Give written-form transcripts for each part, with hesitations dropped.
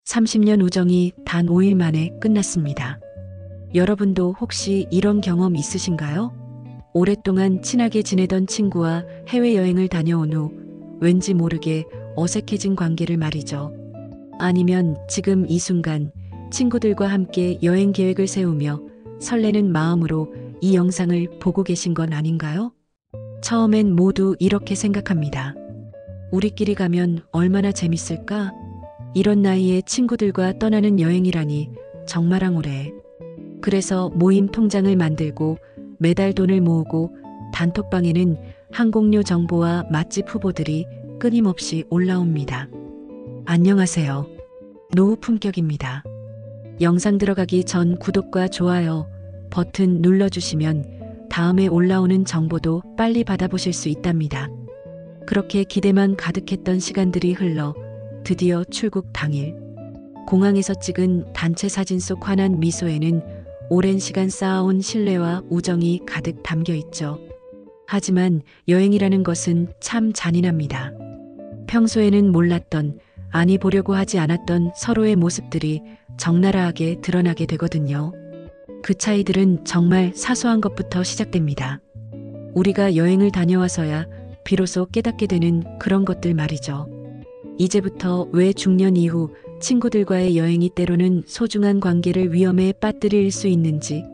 30년 우정이 단 5일 만에 끝났습니다. 여러분도 혹시 이런 경험 있으신가요? 오랫동안 친하게 지내던 친구와 해외여행을 다녀온 후 왠지 모르게 어색해진 관계를 말이죠. 아니면 지금 이 순간 친구들과 함께 여행 계획을 세우며 설레는 마음으로 이 영상을 보고 계신 건 아닌가요? 처음엔 모두 이렇게 생각합니다. 우리끼리 가면 얼마나 재밌을까? 이런 나이에 친구들과 떠나는 여행이라니 정말 황홀해. 그래서 모임 통장을 만들고 매달 돈을 모으고 단톡방에는 항공료 정보와 맛집 후보들이 끊임없이 올라옵니다. 안녕하세요. 노후 품격입니다. 영상 들어가기 전 구독과 좋아요 버튼 눌러주시면 다음에 올라오는 정보도 빨리 받아보실 수 있답니다. 그렇게 기대만 가득했던 시간들이 흘러 드디어 출국 당일. 공항에서 찍은 단체 사진 속 환한 미소에는 오랜 시간 쌓아온 신뢰와 우정이 가득 담겨 있죠. 하지만 여행이라는 것은 참 잔인합니다. 평소에는 몰랐던, 아니 보려고 하지 않았던 서로의 모습들이 적나라하게 드러나게 되거든요. 그 차이들은 정말 사소한 것부터 시작됩니다. 우리가 여행을 다녀와서야 비로소 깨닫게 되는 그런 것들 말이죠. 이제부터 왜 중년 이후 친구들과의 여행이 때로는 소중한 관계를 위험에 빠뜨릴 수 있는지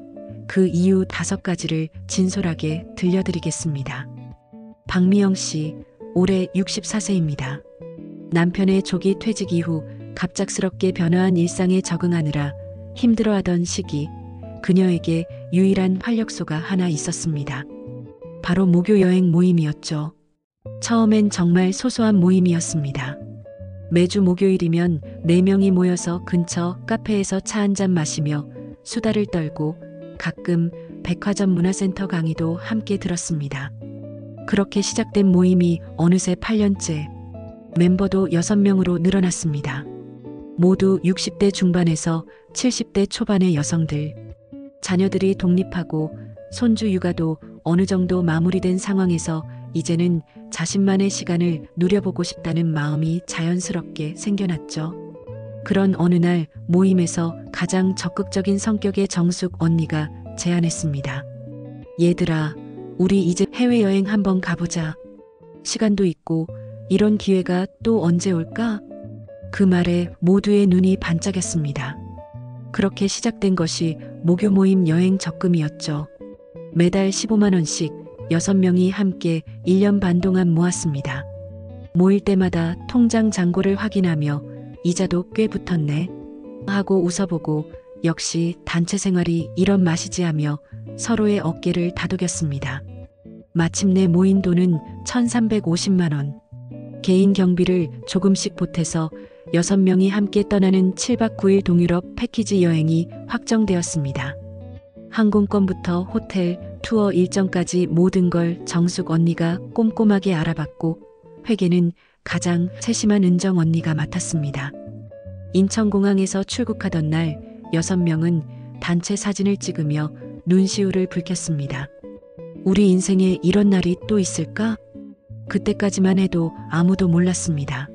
그 이유 5가지를 진솔하게 들려드리겠습니다. 박미영 씨, 올해 64세입니다. 남편의 조기 퇴직 이후 갑작스럽게 변화한 일상에 적응하느라 힘들어하던 시기, 그녀에게 유일한 활력소가 하나 있었습니다. 바로 모교 여행 모임이었죠. 처음엔 정말 소소한 모임이었습니다. 매주 목요일이면 4명이 모여서 근처 카페에서 차 한잔 마시며 수다를 떨고 가끔 백화점 문화센터 강의도 함께 들었습니다. 그렇게 시작된 모임이 어느새 8년째, 멤버도 6명으로 늘어났습니다. 모두 60대 중반에서 70대 초반의 여성들. 자녀들이 독립하고 손주 육아도 어느 정도 마무리된 상황에서 이제는 자신만의 시간을 누려보고 싶다는 마음이 자연스럽게 생겨났죠. 그런 어느 날 모임에서 가장 적극적인 성격의 정숙 언니가 제안했습니다. 얘들아, 우리 이제 해외여행 한번 가보자. 시간도 있고 이런 기회가 또 언제 올까? 그 말에 모두의 눈이 반짝였습니다. 그렇게 시작된 것이 모교 모임 여행 적금이었죠. 매달 15만 원씩 6명이 함께 1년 반 동안 모았습니다. 모일 때마다 통장 잔고를 확인하며 이자도 꽤 붙었네 하고 웃어보고 역시 단체 생활이 이런 맛이지 하며 서로의 어깨를 다독였습니다. 마침내 모인 돈은 1,350만 원. 개인 경비를 조금씩 보태서 6명이 함께 떠나는 7박 9일 동유럽 패키지 여행이 확정되었습니다. 항공권부터 호텔, 투어 일정까지 모든 걸 정숙 언니가 꼼꼼하게 알아봤고 회계는 가장 세심한 은정 언니가 맡았습니다. 인천공항에서 출국하던 날 6명은 단체 사진을 찍으며 눈시울을 붉혔습니다. 우리 인생에 이런 날이 또 있을까? 그때까지만 해도 아무도 몰랐습니다.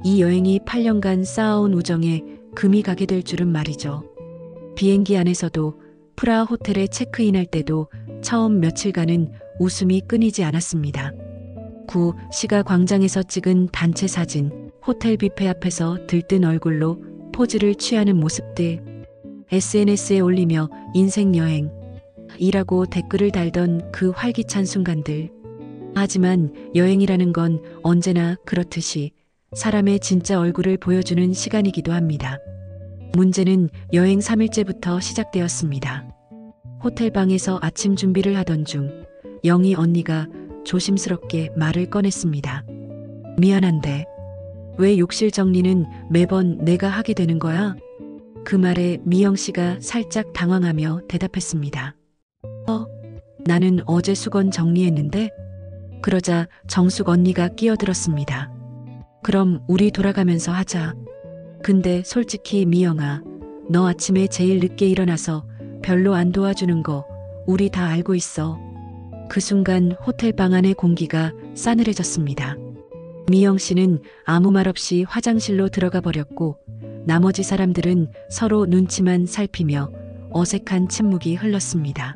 이 여행이 8년간 쌓아온 우정에 금이 가게 될 줄은 말이죠. 비행기 안에서도 프라하 호텔에 체크인할 때도 처음 며칠간은 웃음이 끊이지 않았습니다. 시가 광장에서 찍은 단체 사진, 호텔 뷔페 앞에서 들뜬 얼굴로 포즈를 취하는 모습들, SNS에 올리며 인생 여행이라고 댓글을 달던 그 활기찬 순간들. 하지만 여행이라는 건 언제나 그렇듯이 사람의 진짜 얼굴을 보여주는 시간이기도 합니다. 문제는 여행 3일째부터 시작되었습니다. 호텔방에서 아침 준비를 하던 중 영희 언니가 조심스럽게 말을 꺼냈습니다. 미안한데 왜 욕실 정리는 매번 내가 하게 되는 거야? 그 말에 미영 씨가 살짝 당황하며 대답했습니다. 나는 어제 수건 정리했는데? 그러자 정숙 언니가 끼어들었습니다. 그럼 우리 돌아가면서 하자. 근데 솔직히 미영아, 너 아침에 제일 늦게 일어나서 별로 안 도와주는 거 우리 다 알고 있어. 그 순간 호텔 방 안의 공기가 싸늘해졌습니다. 미영 씨는 아무 말 없이 화장실로 들어가 버렸고 나머지 사람들은 서로 눈치만 살피며 어색한 침묵이 흘렀습니다.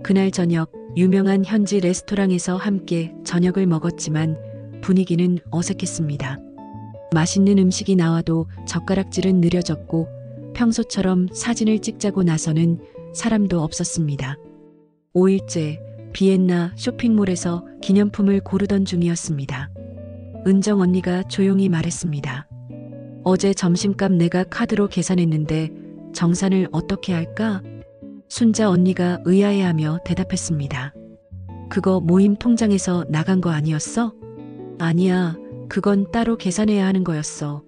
그날 저녁 유명한 현지 레스토랑에서 함께 저녁을 먹었지만 분위기는 어색했습니다. 맛있는 음식이 나와도 젓가락질은 느려졌고 평소처럼 사진을 찍자고 나서는 사람도 없었습니다. 5일째 비엔나 쇼핑몰에서 기념품을 고르던 중이었습니다. 은정 언니가 조용히 말했습니다. 어제 점심값 내가 카드로 계산했는데 정산을 어떻게 할까? 순자 언니가 의아해하며 대답했습니다. 그거 모임 통장에서 나간 거 아니었어? 아니야, 그건 따로 계산해야 하는 거였어.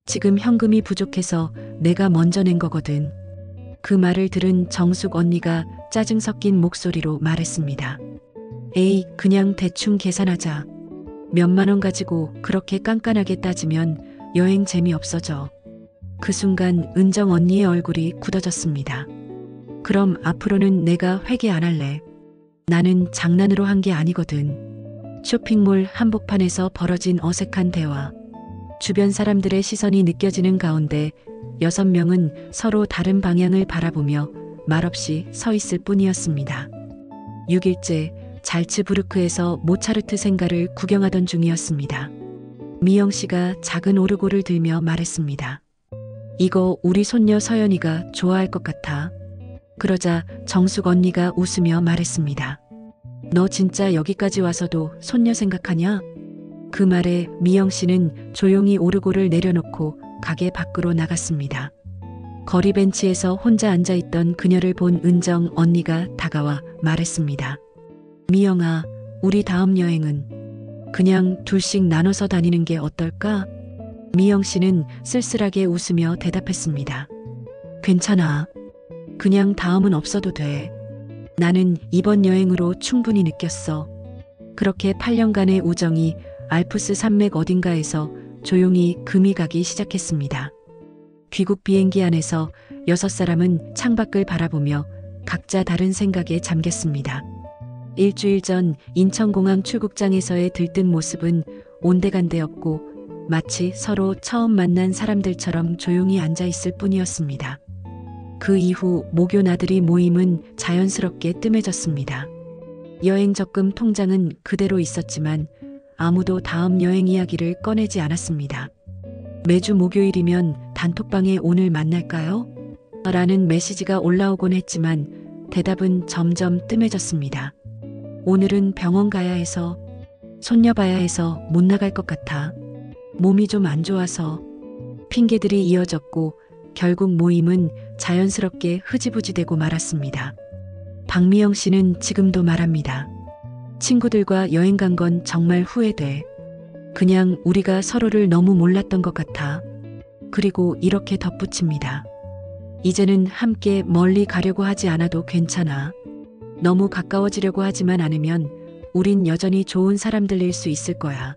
지금 현금이 부족해서 내가 먼저 낸 거거든. 그 말을 들은 정숙 언니가 짜증 섞인 목소리로 말했습니다. 에이, 그냥 대충 계산하자. 몇만 원 가지고 그렇게 깐깐하게 따지면 여행 재미없어져. 그 순간 은정 언니의 얼굴이 굳어졌습니다. 그럼 앞으로는 내가 회개 안 할래. 나는 장난으로 한 게 아니거든. 쇼핑몰 한복판에서 벌어진 어색한 대화. 주변 사람들의 시선이 느껴지는 가운데 6명은 서로 다른 방향을 바라보며 말없이 서 있을 뿐이었습니다. 6일째 잘츠부르크에서 모차르트 생가를 구경하던 중이었습니다. 미영 씨가 작은 오르골을 들며 말했습니다. 이거 우리 손녀 서연이가 좋아할 것 같아. 그러자 정숙 언니가 웃으며 말했습니다. 너 진짜 여기까지 와서도 손녀 생각하냐? 그 말에 미영 씨는 조용히 오르골을 내려놓고 가게 밖으로 나갔습니다. 거리 벤치에서 혼자 앉아있던 그녀를 본 은정 언니가 다가와 말했습니다. 미영아, 우리 다음 여행은 그냥 둘씩 나눠서 다니는 게 어떨까? 미영 씨는 쓸쓸하게 웃으며 대답했습니다. 괜찮아. 그냥 다음은 없어도 돼. 나는 이번 여행으로 충분히 느꼈어. 그렇게 8년간의 우정이 알프스 산맥 어딘가에서 조용히 금이 가기 시작했습니다. 귀국 비행기 안에서 6사람은 창밖을 바라보며 각자 다른 생각에 잠겼습니다. 일주일 전 인천공항 출국장에서의 들뜬 모습은 온데간데없고 마치 서로 처음 만난 사람들처럼 조용히 앉아 있을 뿐이었습니다. 그 이후 모교 나들이 모임은 자연스럽게 뜸해졌습니다. 여행 적금 통장은 그대로 있었지만 아무도 다음 여행 이야기를 꺼내지 않았습니다. 매주 목요일이면 단톡방에 오늘 만날까요? 라는 메시지가 올라오곤 했지만 대답은 점점 뜸해졌습니다. 오늘은 병원 가야 해서, 손녀 봐야 해서 못 나갈 것 같아. 몸이 좀 안 좋아서. 핑계들이 이어졌고 결국 모임은 자연스럽게 흐지부지되고 말았습니다. 박미영 씨는 지금도 말합니다. 친구들과 여행 간 건 정말 후회돼. 그냥 우리가 서로를 너무 몰랐던 것 같아. 그리고 이렇게 덧붙입니다. 이제는 함께 멀리 가려고 하지 않아도 괜찮아. 너무 가까워지려고 하지만 않으면 우린 여전히 좋은 사람들일 수 있을 거야.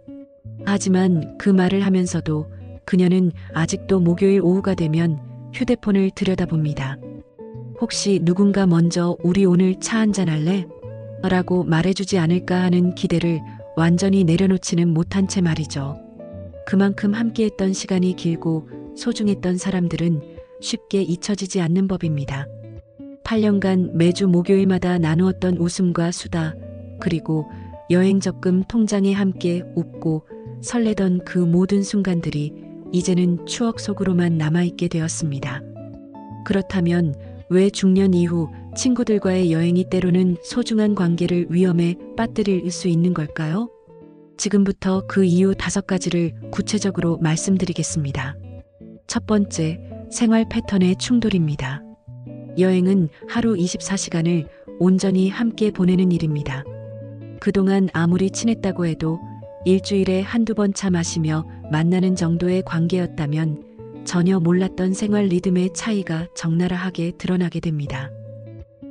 하지만 그 말을 하면서도 그녀는 아직도 목요일 오후가 되면 휴대폰을 들여다봅니다. 혹시 누군가 먼저 우리 오늘 차 한잔 할래? 라고 말해주지 않을까 하는 기대를 완전히 내려놓지는 못한 채 말이죠. 그만큼 함께했던 시간이 길고 소중했던 사람들은 쉽게 잊혀지지 않는 법입니다. 8년간 매주 목요일마다 나누었던 웃음과 수다, 그리고 여행 적금 통장에 함께 웃고 설레던 그 모든 순간들이 이제는 추억 속으로만 남아있게 되었습니다. 그렇다면 왜 중년 이후 친구들과의 여행이 때로는 소중한 관계를 위험에 빠뜨릴 수 있는 걸까요? 지금부터 그 이유 5가지를 구체적으로 말씀드리겠습니다. 첫 번째, 생활 패턴의 충돌입니다. 여행은 하루 24시간을 온전히 함께 보내는 일입니다. 그동안 아무리 친했다고 해도 일주일에 한두 번 차 마시며 만나는 정도의 관계였다면 전혀 몰랐던 생활 리듬의 차이가 적나라하게 드러나게 됩니다.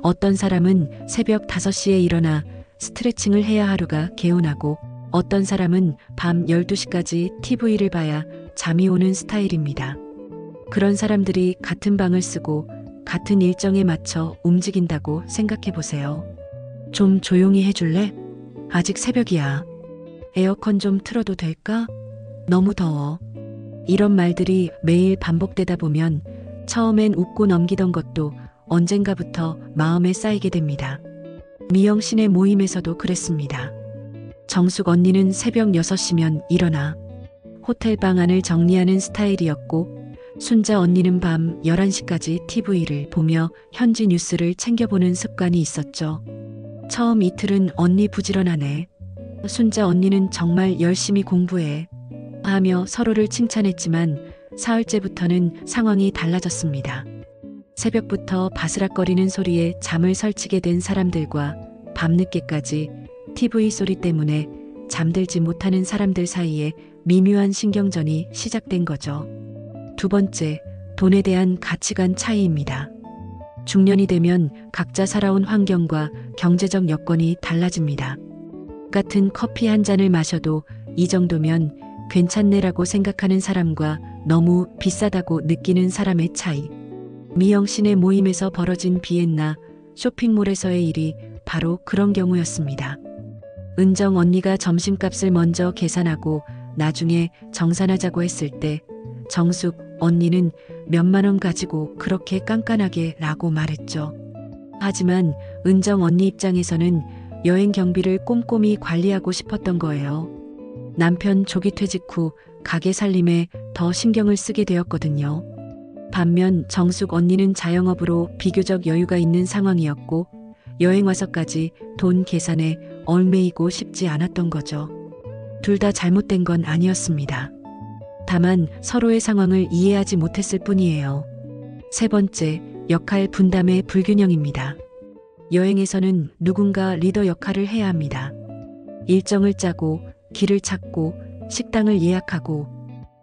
어떤 사람은 새벽 5시에 일어나 스트레칭을 해야 하루가 개운하고 어떤 사람은 밤 12시까지 TV를 봐야 잠이 오는 스타일입니다. 그런 사람들이 같은 방을 쓰고 같은 일정에 맞춰 움직인다고 생각해 보세요. 좀 조용히 해줄래? 아직 새벽이야. 에어컨 좀 틀어도 될까? 너무 더워. 이런 말들이 매일 반복되다 보면 처음엔 웃고 넘기던 것도 언젠가부터 마음에 쌓이게 됩니다. 미영 씨네 모임에서도 그랬습니다. 정숙 언니는 새벽 6시면 일어나 호텔 방안을 정리하는 스타일이었고, 순자 언니는 밤 11시까지 TV를 보며 현지 뉴스를 챙겨보는 습관이 있었죠. 처음 이틀은 언니 부지런하네. 순자 언니는 정말 열심히 공부해. 하며 서로를 칭찬했지만 사흘째부터는 상황이 달라졌습니다. 새벽부터 바스락거리는 소리에 잠을 설치게 된 사람들과 밤늦게까지 TV 소리 때문에 잠들지 못하는 사람들 사이에 미묘한 신경전이 시작된 거죠. 두 번째, 돈에 대한 가치관 차이입니다. 중년이 되면 각자 살아온 환경과 경제적 여건이 달라집니다. 같은 커피 한 잔을 마셔도 이 정도면 괜찮네라고 생각하는 사람과 너무 비싸다고 느끼는 사람의 차이. 미영 씨네 모임에서 벌어진 비엔나 쇼핑몰에서의 일이 바로 그런 경우였습니다. 은정 언니가 점심값을 먼저 계산하고 나중에 정산하자고 했을 때 정숙 언니는 몇만 원 가지고 그렇게 깐깐하게 라고 말했죠. 하지만 은정 언니 입장에서는 여행 경비를 꼼꼼히 관리하고 싶었던 거예요. 남편 조기 퇴직 후 가게 살림에 더 신경을 쓰게 되었거든요. 반면 정숙 언니는 자영업으로 비교적 여유가 있는 상황이었고, 여행 와서까지 돈 계산에 얽매이고 싶지 않았던 거죠. 둘 다 잘못된 건 아니었습니다. 다만 서로의 상황을 이해하지 못했을 뿐이에요. 세 번째, 역할 분담의 불균형입니다. 여행에서는 누군가 리더 역할을 해야 합니다. 일정을 짜고 길을 찾고 식당을 예약하고,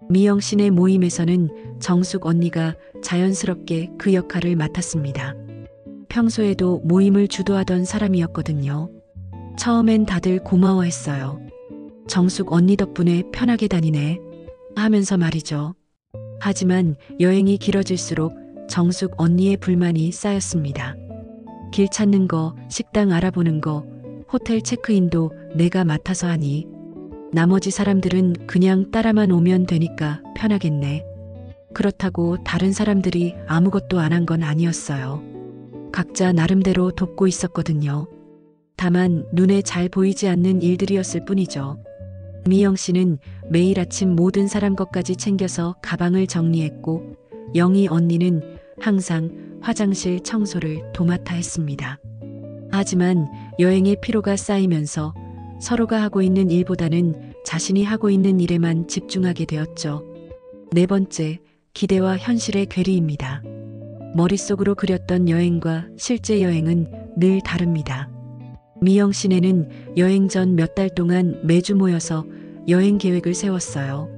미영 씨네 모임에서는 정숙 언니가 자연스럽게 그 역할을 맡았습니다. 평소에도 모임을 주도하던 사람이었거든요. 처음엔 다들 고마워했어요. 정숙 언니 덕분에 편하게 다니네 하면서 말이죠. 하지만 여행이 길어질수록 정숙 언니의 불만이 쌓였습니다. 길 찾는 거, 식당 알아보는 거, 호텔 체크인도 내가 맡아서 하니 나머지 사람들은 그냥 따라만 오면 되니까 편하겠네. 그렇다고 다른 사람들이 아무것도 안 한 건 아니었어요. 각자 나름대로 돕고 있었거든요. 다만 눈에 잘 보이지 않는 일들이었을 뿐이죠. 미영 씨는 매일 아침 모든 사람 것까지 챙겨서 가방을 정리했고, 영희 언니는 항상 화장실 청소를 도맡아 했습니다. 하지만 여행의 피로가 쌓이면서 서로가 하고 있는 일보다는 자신이 하고 있는 일에만 집중하게 되었죠. 네 번째, 기대와 현실의 괴리입니다. 머릿속으로 그렸던 여행과 실제 여행은 늘 다릅니다. 미영 씨네는 여행 전 몇 달 동안 매주 모여서 여행 계획을 세웠어요.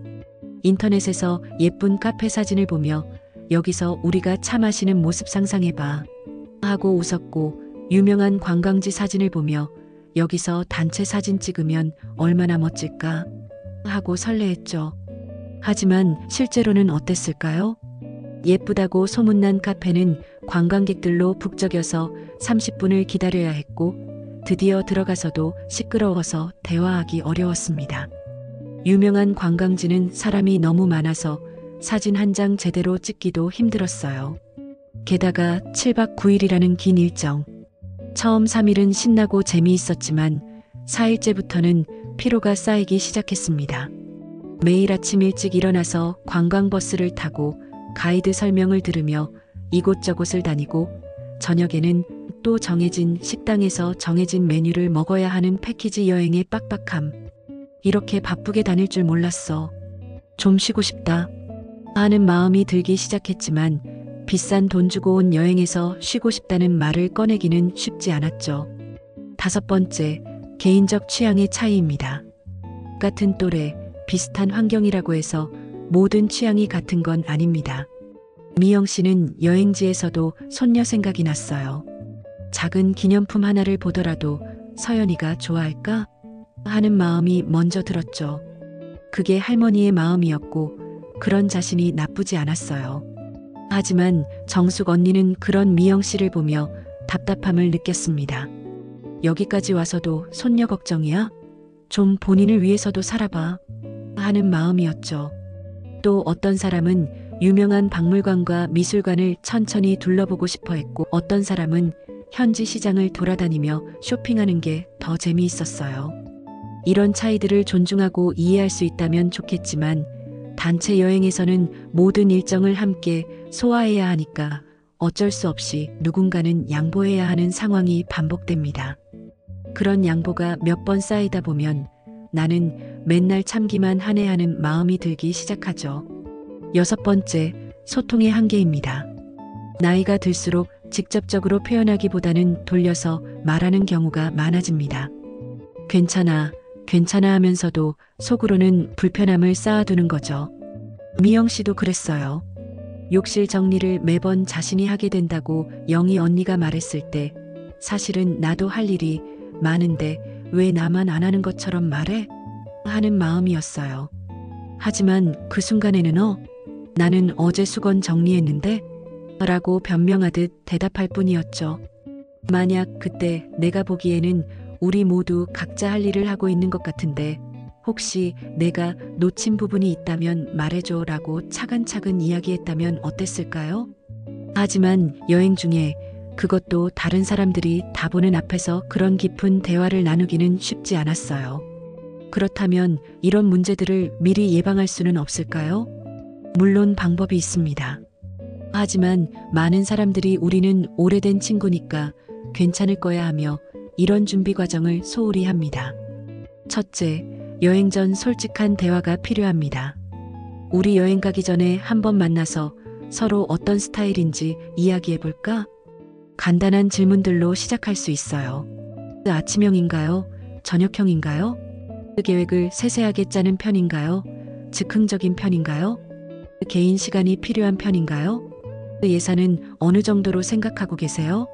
인터넷에서 예쁜 카페 사진을 보며 여기서 우리가 차 마시는 모습 상상해봐 하고 웃었고, 유명한 관광지 사진을 보며 여기서 단체 사진 찍으면 얼마나 멋질까 하고 설레했죠. 하지만 실제로는 어땠을까요? 예쁘다고 소문난 카페는 관광객들로 북적여서 30분을 기다려야 했고, 드디어 들어가서도 시끄러워서 대화하기 어려웠습니다. 유명한 관광지는 사람이 너무 많아서 사진 한 장 제대로 찍기도 힘들었어요. 게다가 7박 9일이라는 긴 일정. 처음 3일은 신나고 재미있었지만 4일째부터는 피로가 쌓이기 시작했습니다. 매일 아침 일찍 일어나서 관광버스를 타고 가이드 설명을 들으며 이곳저곳을 다니고, 저녁에는 또 정해진 식당에서 정해진 메뉴를 먹어야 하는 패키지 여행의 빡빡함. 이렇게 바쁘게 다닐 줄 몰랐어. 좀 쉬고 싶다 하는 마음이 들기 시작했지만, 비싼 돈 주고 온 여행에서 쉬고 싶다는 말을 꺼내기는 쉽지 않았죠. 다섯 번째, 개인적 취향의 차이입니다. 같은 또래, 비슷한 환경이라고 해서 모든 취향이 같은 건 아닙니다. 미영 씨는 여행지에서도 손녀 생각이 났어요. 작은 기념품 하나를 보더라도 서연이가 좋아할까 하는 마음이 먼저 들었죠. 그게 할머니의 마음이었고, 그런 자신이 나쁘지 않았어요. 하지만 정숙 언니는 그런 미영 씨를 보며 답답함을 느꼈습니다. 여기까지 와서도 손녀 걱정이야? 좀 본인을 위해서도 살아봐 하는 마음이었죠. 또 어떤 사람은 유명한 박물관과 미술관을 천천히 둘러보고 싶어 했고 어떤 사람은 현지 시장을 돌아다니며 쇼핑하는 게 더 재미있었어요. 이런 차이들을 존중하고 이해할 수 있다면 좋겠지만 단체 여행에서는 모든 일정을 함께 소화해야 하니까 어쩔 수 없이 누군가는 양보해야 하는 상황이 반복됩니다. 그런 양보가 몇 번 쌓이다 보면 나는 맨날 참기만 하네 하는 마음이 들기 시작하죠. 6번째, 소통의 한계입니다. 나이가 들수록 직접적으로 표현하기보다는 돌려서 말하는 경우가 많아집니다. 괜찮아, 괜찮아 하면서도 속으로는 불편함을 쌓아두는 거죠. 미영 씨도 그랬어요. 욕실 정리를 매번 자신이 하게 된다고 영희 언니가 말했을 때 사실은 나도 할 일이 많은데 왜 나만 안 하는 것처럼 말해? 하는 마음이었어요. 하지만 그 순간에는 나는 어제 수건 정리했는데? 라고 변명하듯 대답할 뿐이었죠. 만약 그때 내가 보기에는 우리 모두 각자 할 일을 하고 있는 것 같은데 혹시 내가 놓친 부분이 있다면 말해줘 라고 차근차근 이야기했다면 어땠을까요? 하지만 여행 중에 그것도 다른 사람들이 다 보는 앞에서 그런 깊은 대화를 나누기는 쉽지 않았어요. 그렇다면 이런 문제들을 미리 예방할 수는 없을까요? 물론 방법이 있습니다. 하지만 많은 사람들이 우리는 오래된 친구니까 괜찮을 거야 하며 이런 준비 과정을 소홀히 합니다. 첫째, 여행 전 솔직한 대화가 필요합니다. 우리 여행 가기 전에 한번 만나서 서로 어떤 스타일인지 이야기해볼까? 간단한 질문들로 시작할 수 있어요. 아침형인가요? 저녁형인가요? 계획을 세세하게 짜는 편인가요? 즉흥적인 편인가요? 개인 시간이 필요한 편인가요? 예산은 어느 정도로 생각하고 계세요?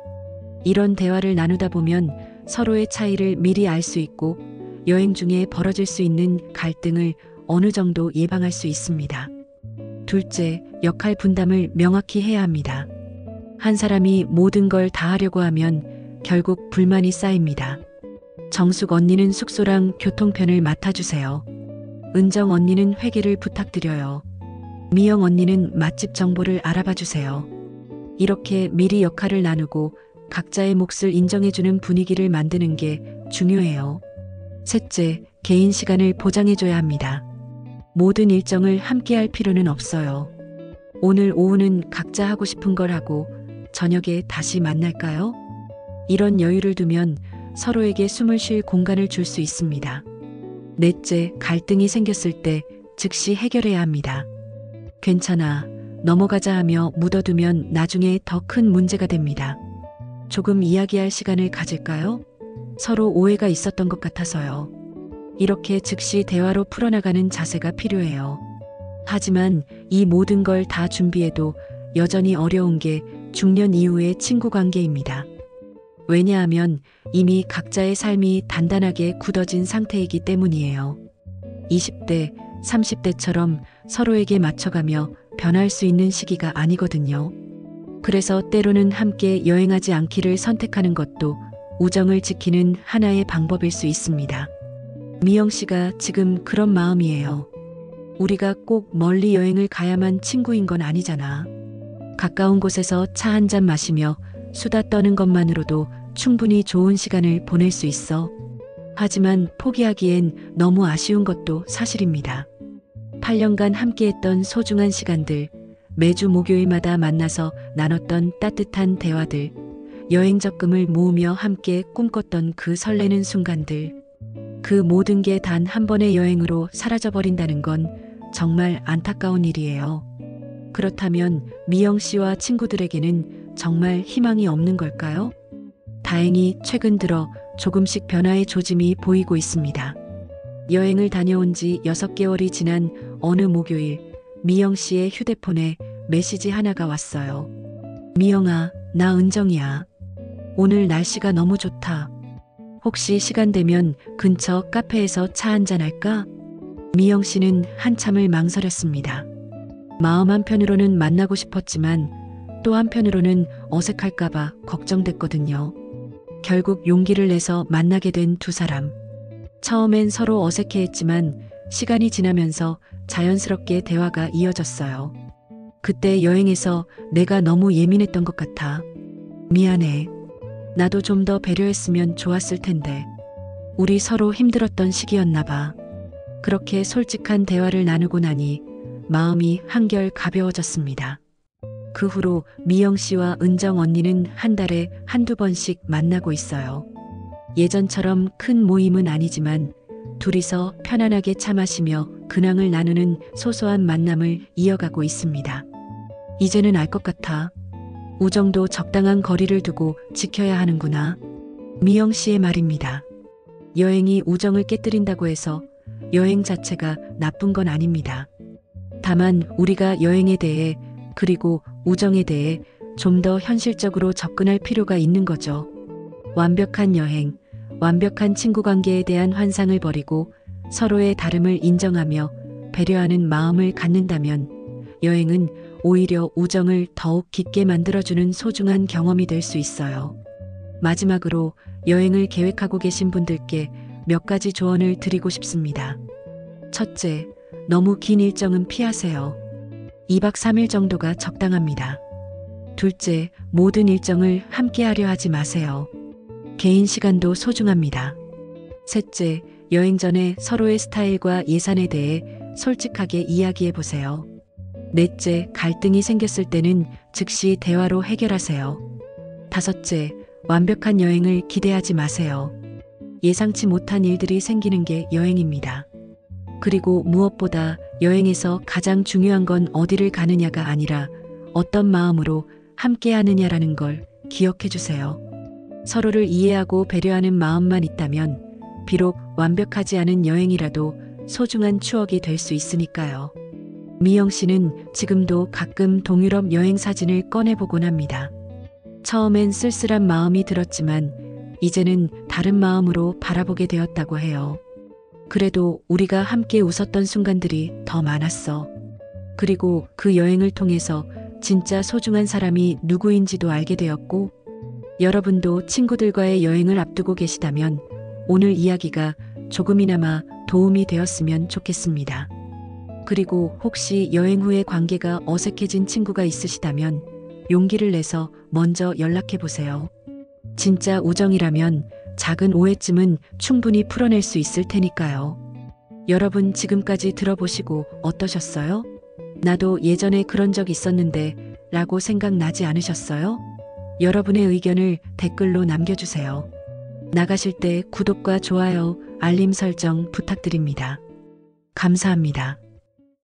이런 대화를 나누다 보면 서로의 차이를 미리 알 수 있고 여행 중에 벌어질 수 있는 갈등을 어느 정도 예방할 수 있습니다. 둘째, 역할 분담을 명확히 해야 합니다. 한 사람이 모든 걸 다 하려고 하면 결국 불만이 쌓입니다. 정숙 언니는 숙소랑 교통편을 맡아주세요. 은정 언니는 회계를 부탁드려요. 미영 언니는 맛집 정보를 알아봐 주세요. 이렇게 미리 역할을 나누고 각자의 몫을 인정해주는 분위기를 만드는 게 중요해요. 셋째, 개인 시간을 보장해줘야 합니다. 모든 일정을 함께 할 필요는 없어요. 오늘 오후는 각자 하고 싶은 걸 하고 저녁에 다시 만날까요? 이런 여유를 두면 서로에게 숨을 쉴 공간을 줄 수 있습니다. 넷째, 갈등이 생겼을 때 즉시 해결해야 합니다. 괜찮아, 넘어가자 하며 묻어두면 나중에 더 큰 문제가 됩니다. 조금 이야기할 시간을 가질까요? 서로 오해가 있었던 것 같아서요. 이렇게 즉시 대화로 풀어나가는 자세가 필요해요. 하지만 이 모든 걸 다 준비해도 여전히 어려운 게 중년 이후의 친구 관계입니다. 왜냐하면 이미 각자의 삶이 단단하게 굳어진 상태이기 때문이에요. 20대, 30대처럼 서로에게 맞춰가며 변할 수 있는 시기가 아니거든요. 그래서 때로는 함께 여행하지 않기를 선택하는 것도 우정을 지키는 하나의 방법일 수 있습니다. 미영 씨가 지금 그런 마음이에요. 우리가 꼭 멀리 여행을 가야만 친구인 건 아니잖아. 가까운 곳에서 차 한 잔 마시며 수다 떠는 것만으로도 충분히 좋은 시간을 보낼 수 있어. 하지만 포기하기엔 너무 아쉬운 것도 사실입니다. 8년간 함께했던 소중한 시간들, 매주 목요일마다 만나서 나눴던 따뜻한 대화들, 여행 적금을 모으며 함께 꿈꿨던 그 설레는 순간들, 그 모든 게 단 한 번의 여행으로 사라져버린다는 건 정말 안타까운 일이에요. 그렇다면 미영 씨와 친구들에게는 정말 희망이 없는 걸까요? 다행히 최근 들어 조금씩 변화의 조짐이 보이고 있습니다. 여행을 다녀온 지 6개월이 지난 어느 목요일, 미영 씨의 휴대폰에 메시지 하나가 왔어요. 미영아, 나 은정이야. 오늘 날씨가 너무 좋다. 혹시 시간 되면 근처 카페에서 차 한잔 할까? 미영 씨는 한참을 망설였습니다. 마음 한편으로는 만나고 싶었지만 또 한편으로는 어색할까봐 걱정됐거든요. 결국 용기를 내서 만나게 된 두 사람. 처음엔 서로 어색해했지만 시간이 지나면서 자연스럽게 대화가 이어졌어요. 그때 여행에서 내가 너무 예민했던 것 같아. 미안해. 나도 좀 더 배려했으면 좋았을 텐데. 우리 서로 힘들었던 시기였나 봐. 그렇게 솔직한 대화를 나누고 나니 마음이 한결 가벼워졌습니다. 그 후로 미영 씨와 은정 언니는 한 달에 한두 번씩 만나고 있어요. 예전처럼 큰 모임은 아니지만 둘이서 편안하게 차 마시며 근황을 나누는 소소한 만남을 이어가고 있습니다. 이제는 알 것 같아. 우정도 적당한 거리를 두고 지켜야 하는구나. 미영 씨의 말입니다. 여행이 우정을 깨뜨린다고 해서 여행 자체가 나쁜 건 아닙니다. 다만 우리가 여행에 대해 그리고 우정에 대해 좀 더 현실적으로 접근할 필요가 있는 거죠. 완벽한 여행, 완벽한 친구 관계에 대한 환상을 버리고 서로의 다름을 인정하며 배려하는 마음을 갖는다면 여행은 오히려 우정을 더욱 깊게 만들어주는 소중한 경험이 될 수 있어요. 마지막으로 여행을 계획하고 계신 분들께 몇 가지 조언을 드리고 싶습니다. 첫째, 너무 긴 일정은 피하세요. 2박 3일 정도가 적당합니다. 둘째, 모든 일정을 함께 하려 하지 마세요. 개인 시간도 소중합니다. 셋째, 여행 전에 서로의 스타일과 예산에 대해 솔직하게 이야기해 보세요. 넷째, 갈등이 생겼을 때는 즉시 대화로 해결하세요. 다섯째, 완벽한 여행을 기대하지 마세요. 예상치 못한 일들이 생기는 게 여행입니다. 그리고 무엇보다 여행에서 가장 중요한 건 어디를 가느냐가 아니라 어떤 마음으로 함께 하느냐라는 걸 기억해 주세요. 서로를 이해하고 배려하는 마음만 있다면 비록 완벽하지 않은 여행이라도 소중한 추억이 될 수 있으니까요. 미영 씨는 지금도 가끔 동유럽 여행 사진을 꺼내보곤 합니다. 처음엔 쓸쓸한 마음이 들었지만 이제는 다른 마음으로 바라보게 되었다고 해요. 그래도 우리가 함께 웃었던 순간들이 더 많았어. 그리고 그 여행을 통해서 진짜 소중한 사람이 누구인지도 알게 되었고, 여러분도 친구들과의 여행을 앞두고 계시다면 오늘 이야기가 조금이나마 도움이 되었으면 좋겠습니다. 그리고 혹시 여행 후에 관계가 어색해진 친구가 있으시다면 용기를 내서 먼저 연락해 보세요. 진짜 우정이라면 작은 오해쯤은 충분히 풀어낼 수 있을 테니까요. 여러분 지금까지 들어보시고 어떠셨어요? 나도 예전에 그런 적 있었는데 라고 생각나지 않으셨어요? 여러분의 의견을 댓글로 남겨주세요. 나가실 때 구독과 좋아요, 알림 설정 부탁드립니다. 감사합니다.